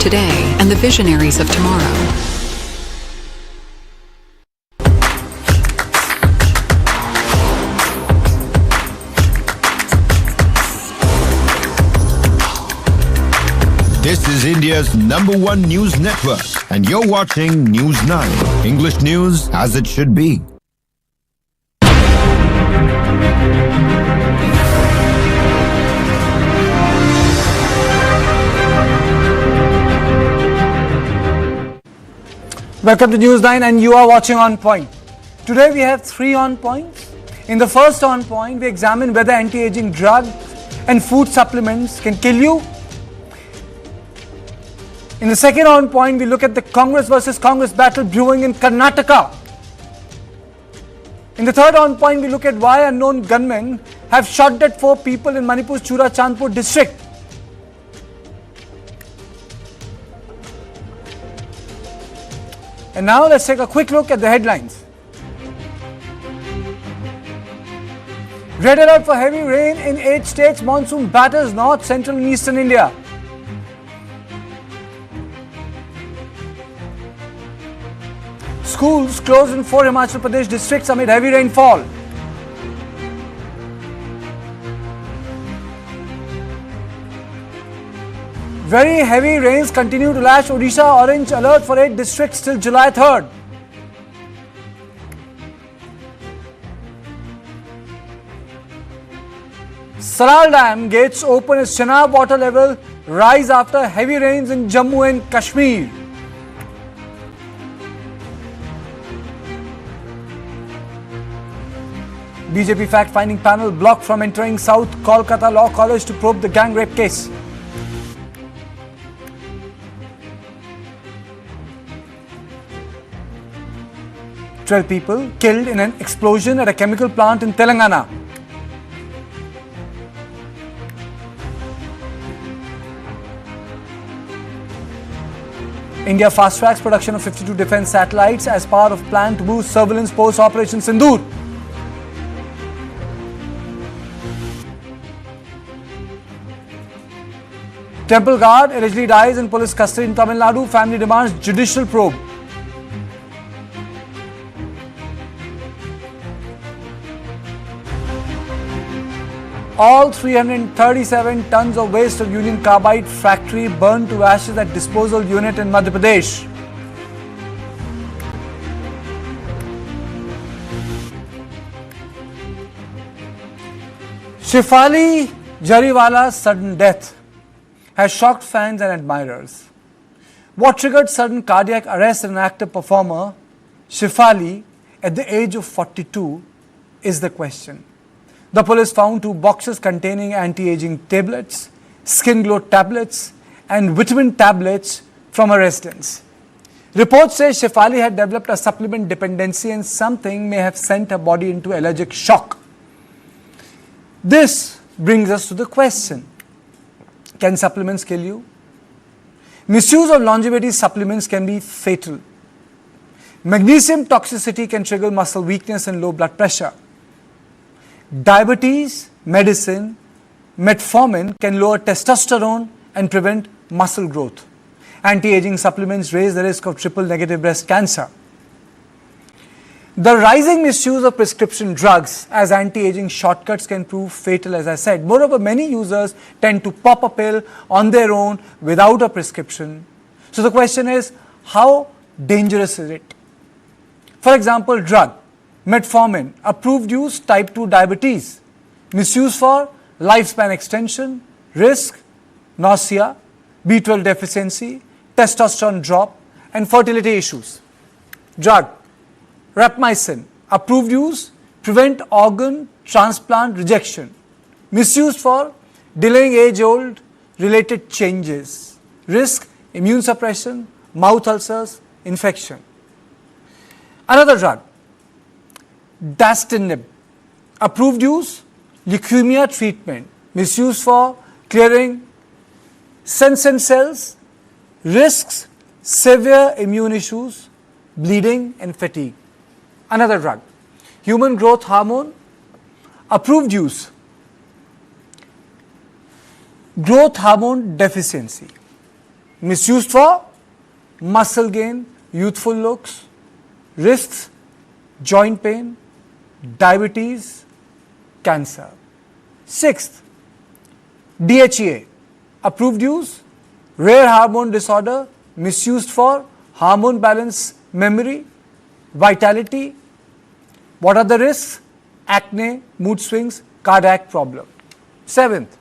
today and the visionaries of tomorrow. This is India's #1 news network, and you're watching News 9, English news as it should be. Welcome to News 9 and you are watching On Point. Today we have 3 On Points. In the first On Point, we examine whether anti-aging drugs and food supplements can kill you. In the second On Point, we look at the Congress versus Congress battle brewing in Karnataka. In the third On Point, we look at why unknown gunmen have shot dead 4 people in Manipur's Churachandpur district. And now let's take a quick look at the headlines. Red alert for heavy rain in 8 states. Monsoon batters north, central and eastern India. Schools closed in 4 Himachal Pradesh districts amid heavy rainfall. Very heavy rains continue to lash Odisha. Orange alert for 8 districts till July 3rd. Saral Dam gates open as Chenab water level rise after heavy rains in Jammu and Kashmir. BJP fact-finding panel blocked from entering South Kolkata Law College to probe the gang rape case. "12 people killed in an explosion at a chemical plant in Telangana." India fast-tracks production of 52 defense satellites as part of plan to boost surveillance post-Operation Sindoor. Temple guard allegedly dies in police custody in Tamil Nadu. Family demands judicial probe. All 337 tons of waste of Union Carbide factory burned to ashes at disposal unit in Madhya Pradesh. Shefali Jariwala's sudden death has shocked fans and admirers. What triggered sudden cardiac arrest in an actor performer, Shefali, at the age of 42, is the question. The police found 2 boxes containing anti-aging tablets, skin glow tablets, and vitamin tablets from a residence. Reports say Shefali had developed a supplement dependency and something may have sent her body into allergic shock. This brings us to the question: can supplements kill you? Misuse of longevity supplements can be fatal. Magnesium toxicity can trigger muscle weakness and low blood pressure. Diabetes medicine, metformin, can lower testosterone and prevent muscle growth. Anti-aging supplements raise the risk of triple-negative breast cancer. The rising misuse of prescription drugs as anti-aging shortcuts can prove fatal, as I said. Moreover, many users tend to pop a pill on their own without a prescription. So the question is, how dangerous is it? For example, drug, metformin, approved use type 2 diabetes, misuse for lifespan extension, risk, nausea, B12 deficiency, testosterone drop, and fertility issues. Drug, rapamycin, approved use, prevent organ transplant rejection, misuse for delaying age-old related changes, risk, immune suppression, mouth ulcers, infection. Another drug, dasatinib, approved use, leukemia treatment, misuse for clearing senescent cells, risks, severe immune issues, bleeding and fatigue. Another drug, human growth hormone, approved use, growth hormone deficiency, misused for muscle gain, youthful looks, risks, joint pain, diabetes, cancer. Sixth, DHEA, approved use, rare hormone disorder, misused for hormone balance, memory, vitality. What are the risks? Acne, mood swings, cardiac problem. Seventh,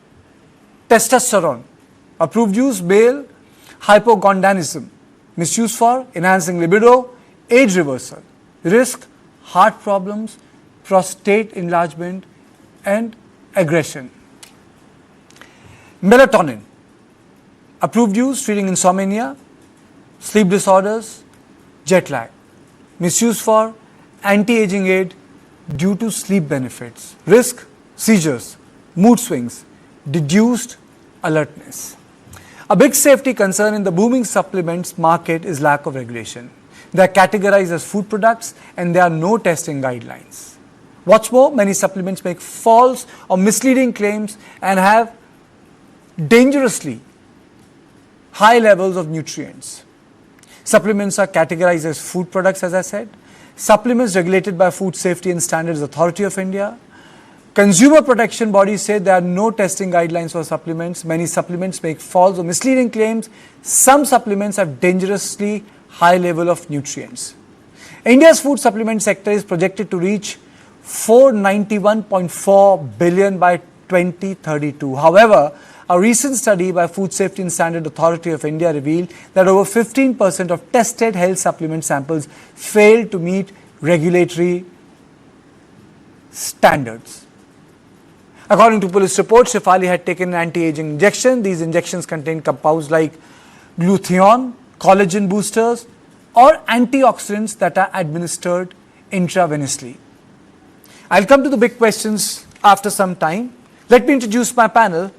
testosterone, approved use, male hypogonadism, misuse for enhancing libido, age reversal, risk, heart problems, prostate enlargement and aggression. Melatonin, approved use, treating insomnia, sleep disorders, jet lag, misuse for anti-aging aid due to sleep benefits, risk, seizures, mood swings, reduced alertness. A big safety concern in the booming supplements market is lack of regulation. They are categorized as food products and there are no testing guidelines. What's more, many supplements make false or misleading claims and have dangerously high levels of nutrients. Supplements are categorized as food products, as I said. Supplements regulated by Food Safety and Standards Authority of India. Consumer protection bodies say there are no testing guidelines for supplements. Many supplements make false or misleading claims. Some supplements have dangerously high level of nutrients. India's food supplement sector is projected to reach 491.4 billion by 2032. However, a recent study by Food Safety and Standards Authority of India revealed that over 15% of tested health supplement samples failed to meet regulatory standards. According to police reports, Shefali had taken an anti-aging injection. These injections contain compounds like glutathione, collagen boosters, or antioxidants that are administered intravenously. I'll come to the big questions after some time. Let me introduce my panel.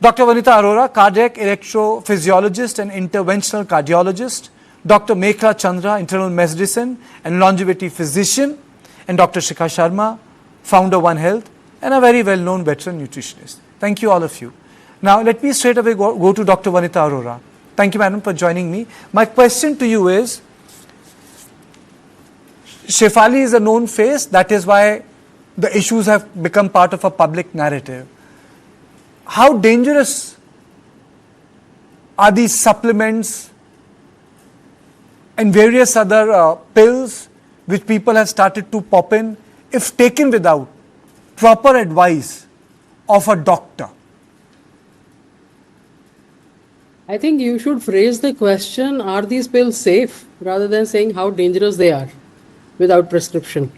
Dr. Vanita Arora, cardiac electrophysiologist and interventional cardiologist. Dr. Mekhla Chandra, internal medicine and longevity physician. And Dr. Shikha Sharma, founder One Health, and a very well-known veteran nutritionist. Thank you, all of you. Now, let me straight away go to Dr. Vanita Arora. Thank you, madam, for joining me. My question to you is, Shefali is a known face, that is why the issues have become part of a public narrative. How dangerous are these supplements and various other pills which people have started to pop in if taken without proper advice of a doctor? I think you should phrase the question, are these pills safe, rather than saying how dangerous they are without prescription.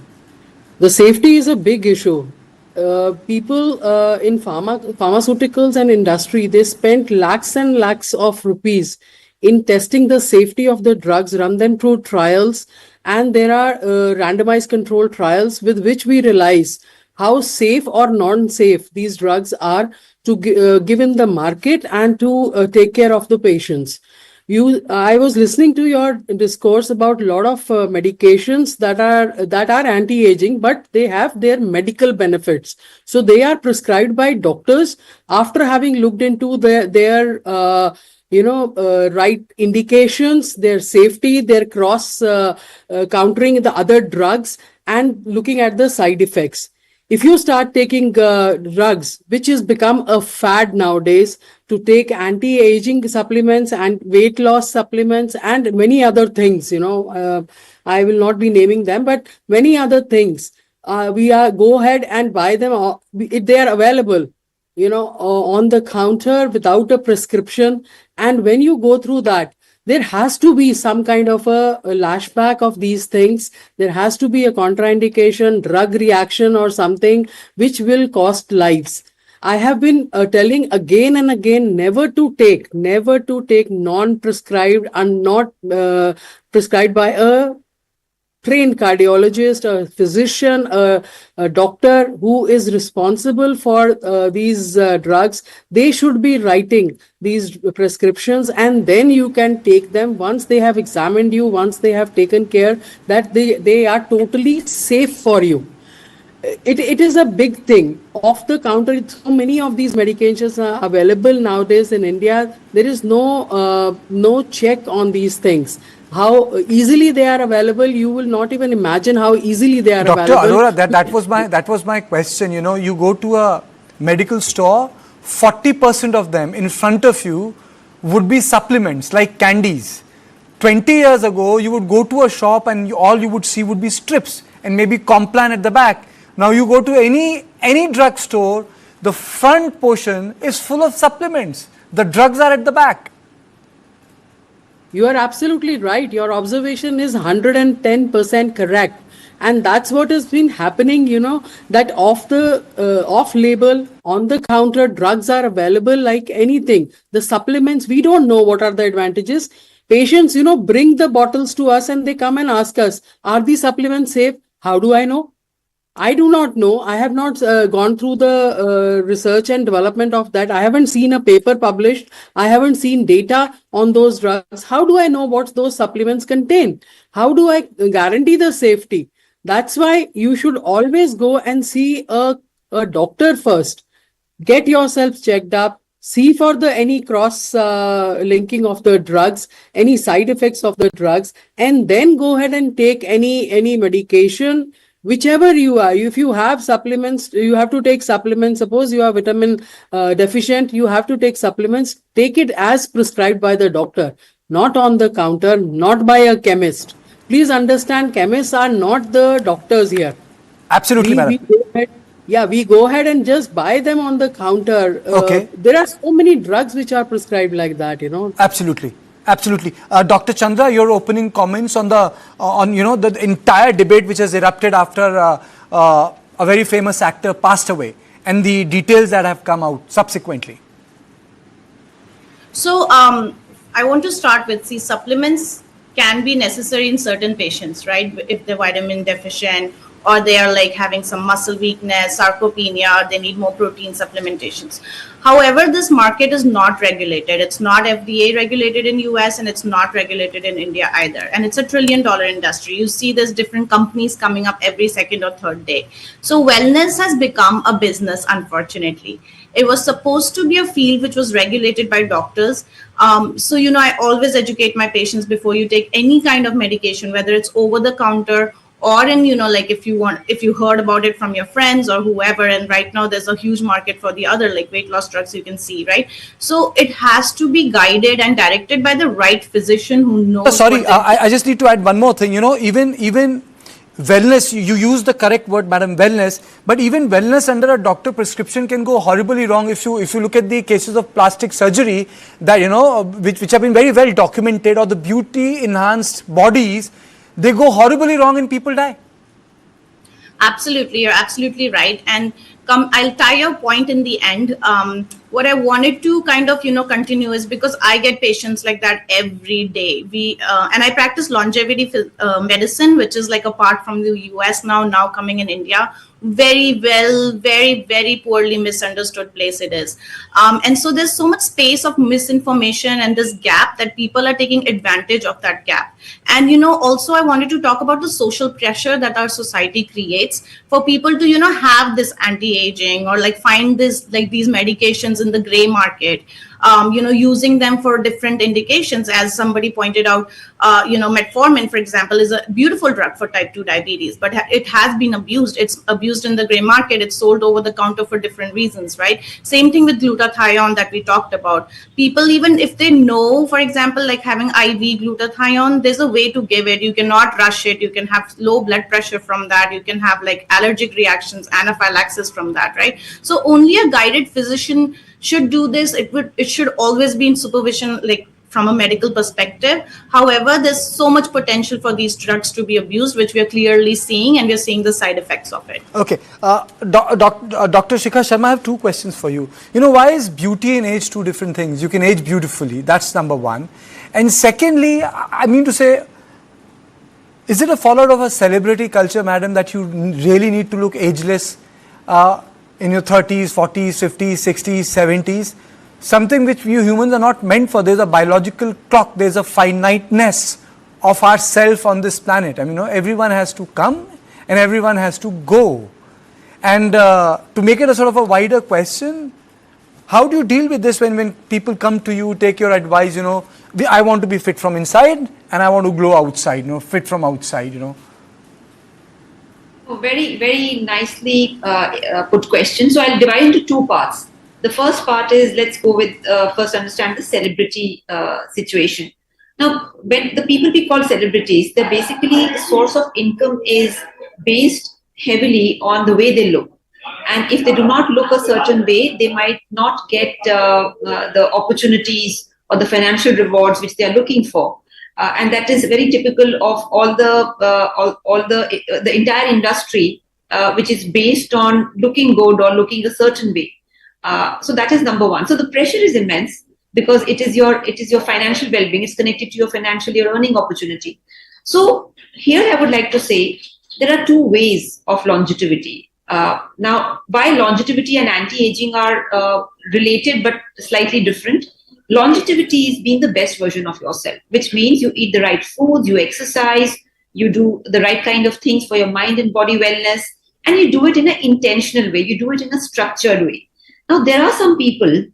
The safety is a big issue. People in pharmaceuticals and industry, they spent lakhs and lakhs of rupees in testing the safety of the drugs, run them through trials, and there are randomized control trials with which we realize how safe or non-safe these drugs are to give in the market and to take care of the patients. I was listening to your discourse about a lot of medications that are anti-aging, but they have their medical benefits. So they are prescribed by doctors after having looked into their right indications, their safety, their cross countering the other drugs, and looking at the side effects. If you start taking drugs, which has become a fad nowadays, to take anti-aging supplements and weight loss supplements and many other things, I will not be naming them, but many other things, go ahead and buy them. They are available, on the counter without a prescription. And when you go through that, there has to be some kind of a lashback of these things. There has to be a contraindication, drug reaction or something which will cost lives. I have been telling again and again never to take non-prescribed and not prescribed by a trained cardiologist, a physician, a doctor who is responsible for these drugs. They should be writing these prescriptions, and then you can take them once they have examined you, once they have taken care that they are totally safe for you. it is a big thing. Off the counter, so many of these medications are available nowadays in India. There is no check on these things. How easily they are available, you will not even imagine how easily they are Dr. available. Arora, that was my question. You know, you go to a medical store, 40% of them in front of you would be supplements like candies. 20 years ago, you would go to a shop and all you would see would be strips and maybe Complan at the back. Now you go to any drug store, the front portion is full of supplements. The drugs are at the back. You are absolutely right. Your observation is 110% correct. And that's what has been happening, that off-label, on the counter, drugs are available like anything. The supplements, we don't know what are the advantages. Patients, bring the bottles to us and they come and ask us, are these supplements safe? How do I know? I do not know. I have not gone through the research and development of that. I haven't seen a paper published. I haven't seen data on those drugs. How do I know what those supplements contain? How do I guarantee the safety? That's why you should always go and see a doctor first. Get yourself checked up. See for any cross linking of the drugs, any side effects of the drugs, and then go ahead and take any medication. Whichever you are, if you have supplements, you have to take supplements. Suppose you are vitamin deficient, you have to take supplements. Take it as prescribed by the doctor, not on the counter, not by a chemist. Please understand, chemists are not the doctors here. Absolutely, madam. We go ahead and just buy them on the counter. Okay. There are so many drugs which are prescribed like that, Absolutely. Absolutely. Dr. Chandra, your opening comments on the entire debate which has erupted after a very famous actor passed away and the details that have come out subsequently. So I want to start with, supplements can be necessary in certain patients, right? If they're vitamin deficient or they are like having some muscle weakness, sarcopenia, they need more protein supplementations. However, this market is not regulated. It's not FDA regulated in US and it's not regulated in India either. And it's a $1 trillion industry. You see there's different companies coming up every second or third day. So wellness has become a business, unfortunately. It was supposed to be a field which was regulated by doctors. So, I always educate my patients before you take any kind of medication, whether it's over the counter or in, like if you heard about it from your friends or whoever, and right now there's a huge market for the other like weight loss drugs you can see, right? So it has to be guided and directed by the right physician who knows. Sorry, I just need to add one more thing, even wellness, you use the correct word, madam, wellness, but even wellness under a doctor prescription can go horribly wrong if you look at the cases of plastic surgery that, which have been very well documented, or the beauty enhanced bodies, they go horribly wrong and people die. Absolutely, you're absolutely right. And I'll tie your point in the end. What I wanted to kind of, continue is because I get patients like that every day. And I practice longevity medicine, which is like apart from the US now coming in India. Very very poorly misunderstood place it is. And so there's so much space of misinformation and this gap that people are taking advantage of that gap. And, also I wanted to talk about the social pressure that our society creates for people to, have this anti-aging or like find this, like these medications in the gray market. Using them for different indications. As somebody pointed out, metformin, for example, is a beautiful drug for type 2 diabetes, but it has been abused. It's abused in the gray market. It's sold over the counter for different reasons, right? Same thing with glutathione that we talked about. People, even if they know, for example, like having IV glutathione, there's a way to give it. You cannot rush it. You can have low blood pressure from that. You can have like allergic reactions, anaphylaxis from that, right? So only a guided physician should do this. It should always be in supervision, like from a medical perspective. However, there's so much potential for these drugs to be abused, which we are clearly seeing, and we're seeing the side effects of it. Okay, Dr. Shikha Sharma, I have two questions for you. Why is beauty and age two different things? You can age beautifully, that's number one. And secondly, I mean to say, is it a fallout of a celebrity culture, madam, that you really need to look ageless in your 30s, 40s, 50s, 60s, 70s? Something which you humans are not meant for. There's a biological clock, there's a finiteness of ourself on this planet. I mean, everyone has to come and everyone has to go. And to make it a sort of a wider question, how do you deal with this when people come to you, take your advice, I want to be fit from inside and I want to glow outside, fit from outside, Oh, very, very nicely put question. So I'll divide into two parts. The first part is, let's go with first understand the celebrity situation. Now, when the people we call celebrities, they're basically the source of income is based heavily on the way they look. And if they do not look a certain way, they might not get the opportunities or the financial rewards which they are looking for. And that is very typical of all the entire industry, which is based on looking good or looking a certain way. So that is number one. So the pressure is immense because it is your financial well-being. It's connected to your your earning opportunity. So here I would like to say there are two ways of longevity. Now, while longevity and anti-aging are related but slightly different, longevity is being the best version of yourself, which means you eat the right foods, you exercise, you do the right kind of things for your mind and body wellness, and you do it in an intentional way, you do it in a structured way. Now, there are some people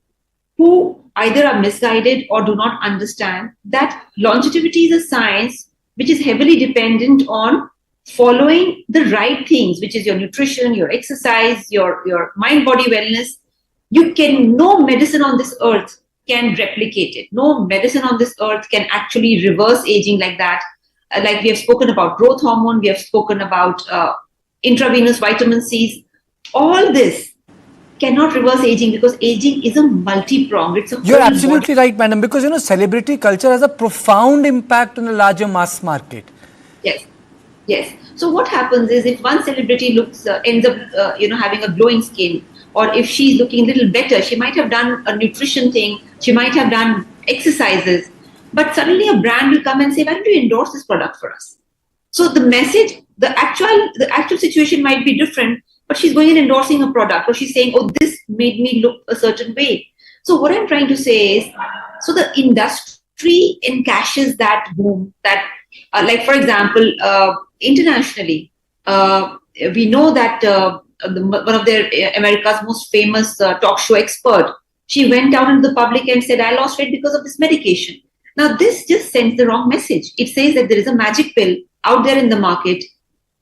who either are misguided or do not understand that longevity is a science which is heavily dependent on following the right things, which is your nutrition, your exercise, your mind body wellness. No medicine on this earth can replicate it. No medicine on this earth can actually reverse aging like that. Like we have spoken about growth hormone, we have spoken about intravenous vitamin C's. All this cannot reverse aging because aging is a multi-pronged. It's a You're whole absolutely right, madam, because celebrity culture has a profound impact on the larger mass market. Yes, yes. So what happens is if one celebrity ends up having a glowing skin, or if she's looking a little better, she might have done a nutrition thing, she might have done exercises, but suddenly a brand will come and say, why don't you endorse this product for us? So the message, the actual situation might be different, but she's going and endorsing a product, or she's saying, oh, this made me look a certain way. So what I'm trying to say is, so the industry encashes that boom, that like for example, internationally, we know that one of America's most famous talk show expert, she went out into the public and said, I lost weight because of this medication. Now, this just sends the wrong message. It says that there is a magic pill out there in the market.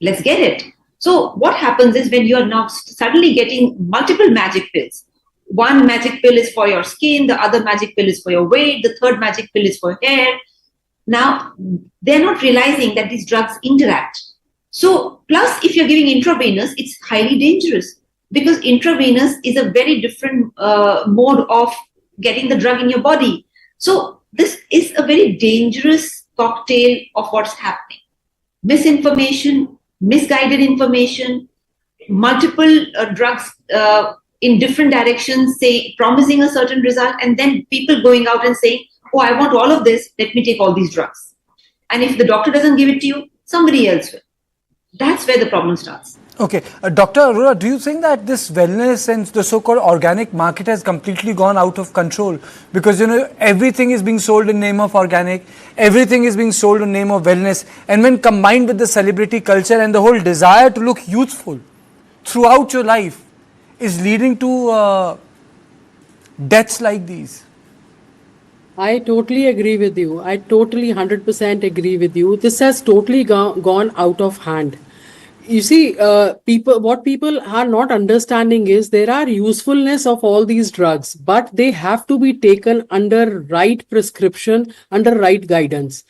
Let's get it. So what happens is when you are now suddenly getting multiple magic pills, one magic pill is for your skin, the other magic pill is for your weight, the third magic pill is for hair. Now, they're not realizing that these drugs interact. So, plus if you're giving intravenous, it's highly dangerous because intravenous is a very different mode of getting the drug in your body. So, this is a very dangerous cocktail of what's happening. Misinformation, misguided information, multiple drugs in different directions, say promising a certain result, and then people going out and saying, oh, I want all of this, let me take all these drugs. And if the doctor doesn't give it to you, somebody else will. That's where the problem starts. Okay. Dr. Arora, do you think that this wellness and the so-called organic market has completely gone out of control? Because, everything is being sold in name of organic, everything is being sold in name of wellness. And when combined with the celebrity culture and the whole desire to look youthful throughout your life is leading to deaths like these. I totally agree with you. I totally 100% agree with you. This has totally gone out of hand. You see, what people are not understanding is there are usefulness of all these drugs, but they have to be taken under right prescription, under right guidance.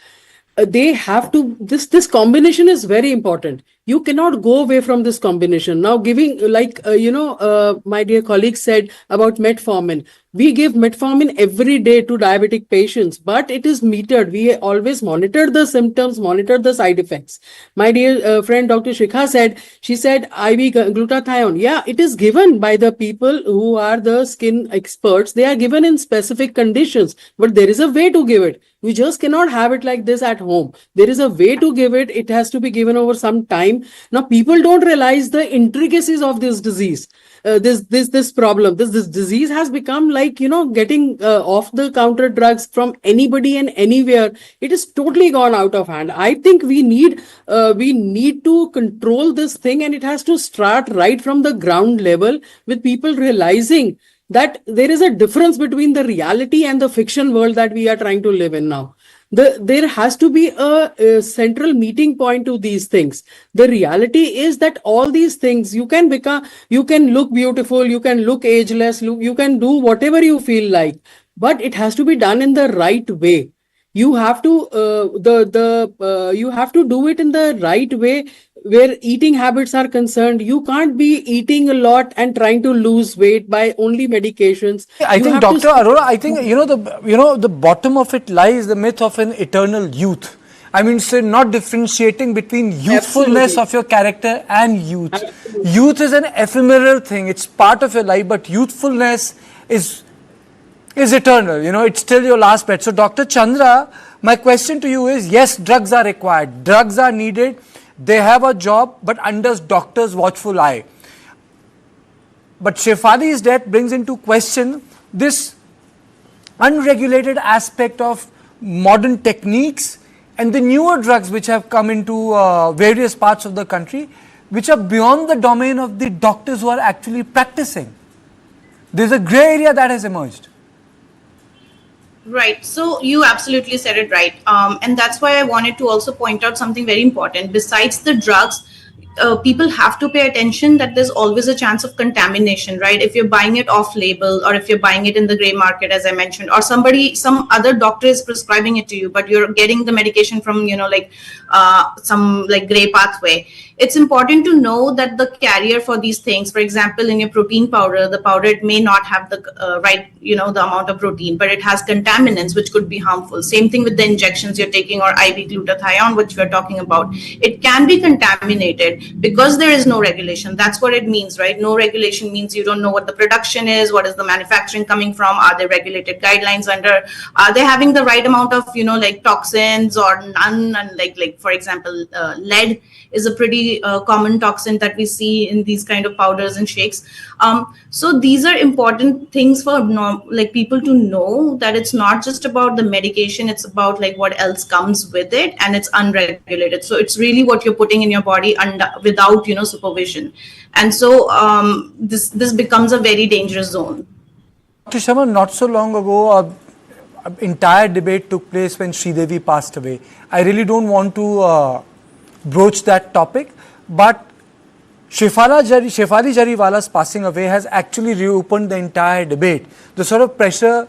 They have to, this combination is very important. You cannot go away from this combination. Now giving, like, my dear colleague said about metformin. We give metformin every day to diabetic patients, but it is metered. We always monitor the symptoms, monitor the side effects. My dear friend Dr. Shikha said, she said IV glutathione. Yeah, it is given by the people who are the skin experts. They are given in specific conditions, but there is a way to give it. You just cannot have it like this at home. There is a way to give it. It has to be given over some time. time. Now people don't realize the intricacies of this disease. This problem, this disease has become like, getting off the counter drugs from anybody and anywhere. It is totally gone out of hand. I think we need to control this thing, and it has to start right from the ground level, with people realizing that there is a difference between the reality and the fiction world that we are trying to live in now. There has to be a central meeting point to these things. The reality is that all these things, you can look beautiful, you can look ageless, you can do whatever you feel like, but it has to be done in the right way. You have to you have to do it in the right way, where eating habits are concerned. You can't be eating a lot and trying to lose weight by only medications. I think, Dr. Arora, I think, the bottom of it lies the myth of an eternal youth. I mean, so not differentiating between youthfulness Absolutely. of your character and youth. Absolutely. Youth is an ephemeral thing. It's part of your life, but youthfulness is eternal. It's still your last breath. So, Dr. Chandra, my question to you is, yes, drugs are required. Drugs are needed. They have a job, but under doctors' watchful eye. But Shefali's death brings into question this unregulated aspect of modern techniques and the newer drugs which have come into various parts of the country, which are beyond the domain of the doctors who are actually practicing. There's a grey area that has emerged. Right. So you absolutely said it right. And that's why I wanted to also point out something very important. Besides the drugs, people have to pay attention that there's always a chance of contamination, right? If you're buying it off label, or if you're buying it in the gray market, as I mentioned, or some other doctor is prescribing it to you, but you're getting the medication from, some gray pathway. It's important to know that the carrier for these things, for example, in your protein powder, the powder, it may not have the right, the amount of protein, but it has contaminants which could be harmful. Same thing with the injections you're taking, or IV glutathione, which we're talking about. It can be contaminated because there is no regulation. That's what it means, right? No regulation means you don't know what the production is, what is the manufacturing coming from, are there regulated guidelines under, are they having the right amount of, toxins or none, and for example, lead is a pretty common toxin that we see in these kind of powders and shakes. So these are important things for people to know, that it's not just about the medication, it's about what else comes with it, and it's unregulated. So it's really what you're putting in your body without supervision, and so this becomes a very dangerous zone. Dr. Sharma, not so long ago, an entire debate took place when Sridevi passed away. I really don't want to broach that topic, but Shefali Jariwala's passing away has actually reopened the entire debate. The sort of pressure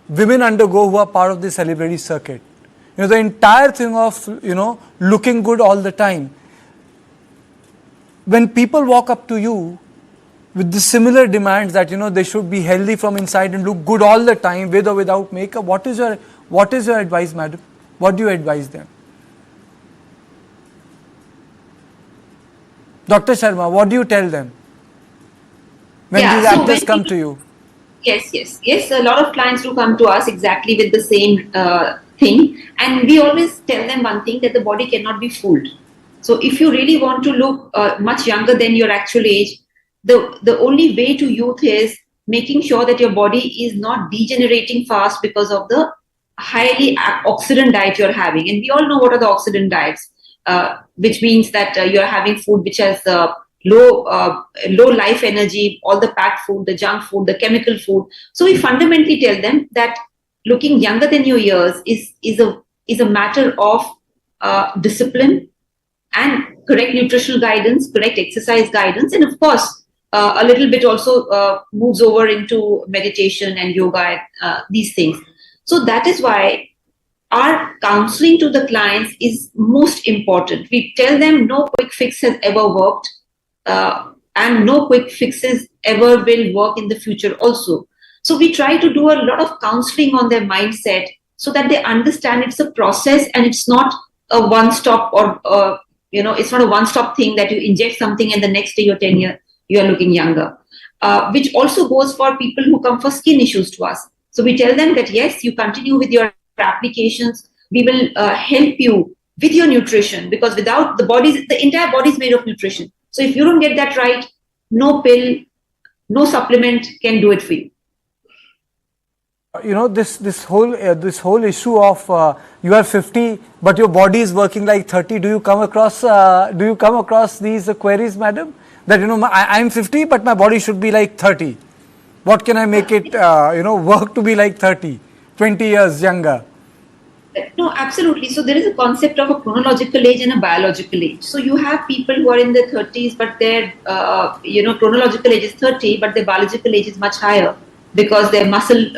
women undergo who are part of the celebrity circuit. The entire thing of, looking good all the time. When people walk up to you with the similar demands that, they should be healthy from inside and look good all the time, with or without makeup, what is your advice, madam? What do you advise them? Dr. Sharma, what do you tell them when these actors come to you? Yes. A lot of clients do come to us exactly with the same thing. And we always tell them one thing, that the body cannot be fooled. So if you really want to look much younger than your actual age, the only way to youth is making sure that your body is not degenerating fast because of the highly oxidant diet you're having. And we all know what are the oxidant diets. Which means that you're having food which has low life energy, all the packed food, the junk food, the chemical food. So we fundamentally tell them that looking younger than your years is a matter of discipline and correct nutritional guidance, correct exercise guidance, and of course a little bit also moves over into meditation and yoga, these things. So that is why our counseling to the clients is most important. We tell them no quick fix has ever worked, and no quick fixes ever will work in the future also. So we try to do a lot of counseling on their mindset so that they understand it's a process and it's not a one-stop or, it's not a one-stop thing that you inject something and the next day you're looking younger. Which also goes for people who come for skin issues to us. So we tell them that yes, you continue with your applications, we will help you with your nutrition, because without the entire body is made of nutrition. So if you don't get that right, no pill, no supplement can do it for you. This whole issue of you are 50 but your body is working like 30. Do you come across these queries, madam? That I'm 50 but my body should be like 30. What can I make it work to be like 30, 20 years younger? No, absolutely. So there is a concept of a chronological age and a biological age. So you have people who are in their 30s, but their chronological age is 30, but their biological age is much higher because their muscle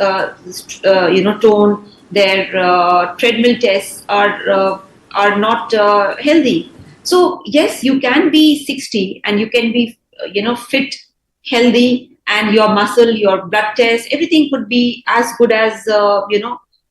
tone, their treadmill tests are not healthy. So yes, you can be 60 and you can be fit, healthy, and your muscle, your blood test, everything could be as good as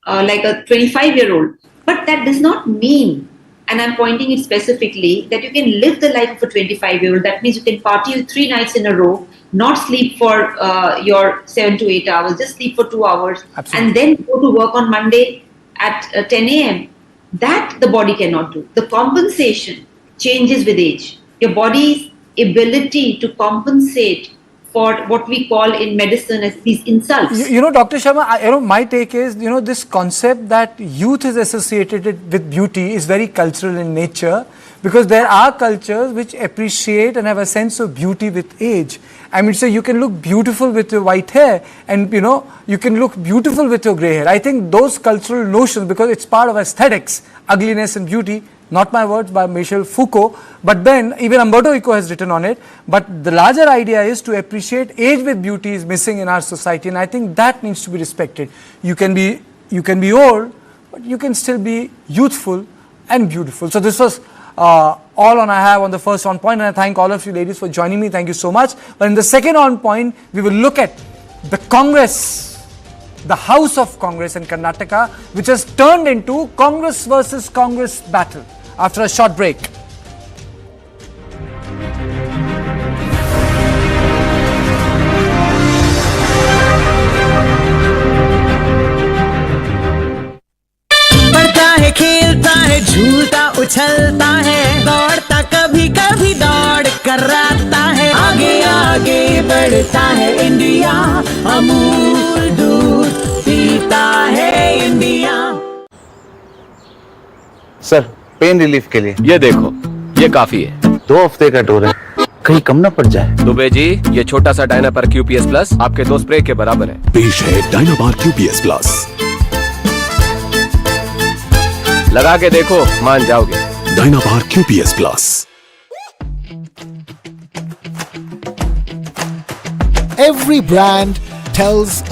like a 25-year-old. But that does not mean, and I'm pointing it specifically, that you can live the life of a 25-year-old. That means you can party 3 nights in a row, not sleep for your 7 to 8 hours, just sleep for 2 hours, Absolutely. and then go to work on Monday at 10 a.m. That the body cannot do. The compensation changes with age. Your body's ability to compensate for what we call in medicine as these insults. Dr. Sharma, my take is, this concept that youth is associated with beauty is very cultural in nature, because there are cultures which appreciate and have a sense of beauty with age. I mean, so you can look beautiful with your white hair and, you can look beautiful with your grey hair. I think those cultural notions, because it's part of aesthetics, ugliness and beauty, not my words, by Michel Foucault, but then even Umberto Eco has written on it. But the larger idea is to appreciate age with beauty is missing in our society, and I think that needs to be respected. You can be old, but you can still be youthful and beautiful. So this was all I have on the first on point, and I thank all of you ladies for joining me. Thank you so much. But in the second on point, we will look at the Congress, the House of Congress in Karnataka, which has turned into Congress versus Congress battle. After a short break. पढ़ता है, खेलता है, झूलता उछलता है, दौड़ता कभी कभी दौड़ कराता है, आगे आगे बढ़ता है इंडिया, अमूल दूध पीता है इंडिया। सर, पेन रिलीफ के लिए ये देखो, ये काफी है। 2 हफ्ते का टूर है, कहीं कम ना पड़ जाए। दुबे जी, ये छोटा सा डायनाबार QPS प्लस आपके 2 स्प्रे के बराबर है। पेश है डायनाबार QPS प्लस। लगा के देखो, मान जाओगे। डायनाबार QPS plus. Every brand tells